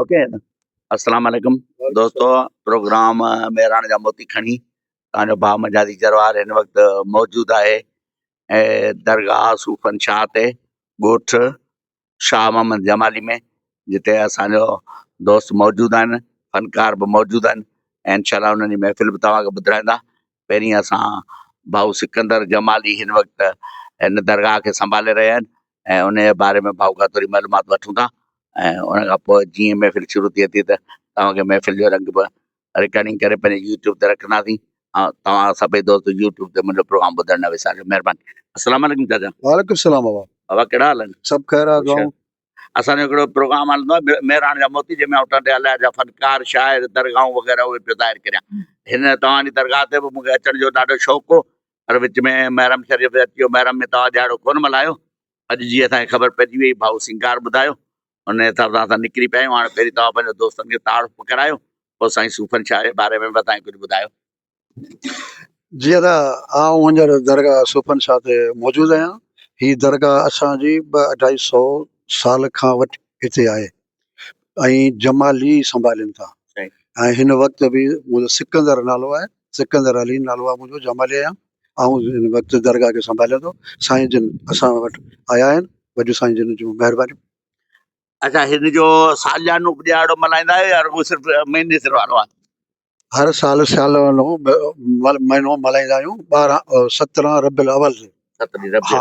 Okay. अस्सलाम वालेकुम दोस्तों। प्रोग्राम मेहरान जा मोती खणी तव्हांजो भाउ मजादी जरवार हिन वक़्तु मौजूदु आहे दरगाह सूफ़न शाह ते ॻोठ शाह मोहम्मद जमाली में, जिते असांजो दोस्त मौजूदु आहिनि, फ़नकार बि मौजूदु आहिनि ऐं इंशाअल्लाह उन्हनि जी महफ़िल बि तव्हांखे ॿुधाईंदा। पहिरीं असां भाउ सिकंदर जमाली हिन वक़्तु हिन दरगाह खे संभाले रहिया आहिनि ऐं उन जे बारे में भाउ खां थोरी मालूमात वठूं था ऐं उन खां पोइ जीअं महफ़िल शुरू थिए थी त तव्हांखे महफ़िल जो रंग बि रिकॉर्डिंग करे पंहिंजे यूट्यूब ते रखंदासीं ऐं तव्हां सभई दोस्त यूट्यूब ते मुंहिंजो प्रोग्राम ॿुधण न विसारिजो। महिरबानी। अस्सलाम वालेकुम चाचा। वालेकुम सलाम बाबा। बाबा कहिड़ा हाल आहिनि? सब ख़ैर आहे गाँव। असांजो हिकिड़ो प्रोग्राम हलंदो आहे मेहरान जा मोती, जंहिंमें उटंदे अलाए जा फ़नकार शाइर दरगाहूं वग़ैरह उहे पियो ज़ाहिर करियां। हिन तव्हांजी दरगाह ते बि मूंखे अचण जो ॾाढो शौक़ु हो, पर विच में महरम शरीफ़ अची वियो। महरम में तव्हां ॾियारो कोन मल्हायो। अॼु जीअं असांखे ख़बर पइजी वई, भाउ सिंगार ॿुधायो, उन हिसाब सां असां निकिरी पिया आहियूं। हाणे पहिरीं तव्हां पंहिंजे दोस्तनि खे तारुफ़ करायो, पोइ साईं सूफ़न शाह जे बारे में बि असांखे कुझु ॿुधायो। जी अदा आउं हींअर दरगाह सुफ़न शाह ते मौजूदु आहियां। ही दरगाह असांजी 2-250 साल खां वठी हिते आहे ऐं जमाली संभालिनि था। ऐं हिन वक़्तु बि मुंहिंजो सिकंदर नालो आहे, सिकंदर अली नालो आहे मुंहिंजो। जमाली आहियां ऐं हिन वक़्तु दरगाह खे संभालियां थो। साईं जिन असां वटि आया आहिनि, वॾी साईं जिन जूं महिरबानी। अच्छा, हिन जो सालियानो ॾियारो मल्हाईंदा आहियो या रुॻो सिर्फ़ु महीने सिर वारो आहे? हर साल सालियानो महीनो मल्हाईंदा आहियूं 17 रबियुल अवल ते। हा,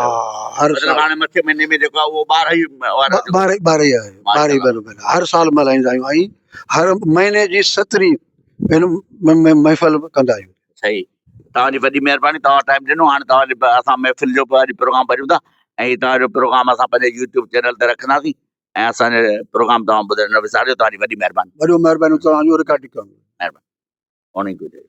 हर साल हाणे मथे महीने में जेको आहे उहो 12 ई आहे, बराबरि हर साल मल्हाईंदा आहियूं ऐं हर महीने जी 17 हिन महफ़िल कंदा आहियूं। सही, तव्हांजी वॾी महिरबानी, तव्हां टाइम ॾिनो। हाणे तव्हांजे असां महफ़िल जो अॼु प्रोग्राम भरियूं था ऐं हीउ तव्हांजो प्रोग्राम असां पंहिंजे यूट्यूब चैनल ते रखंदासीं ऐं असांजे प्रोग्राम तव्हां ॿुधण न विसारिजो। तव्हांजी वॾी महिरबानी। वॾो महिरबानी, तव्हांजो रिकॉर्डिंग करणु। महिरबानी।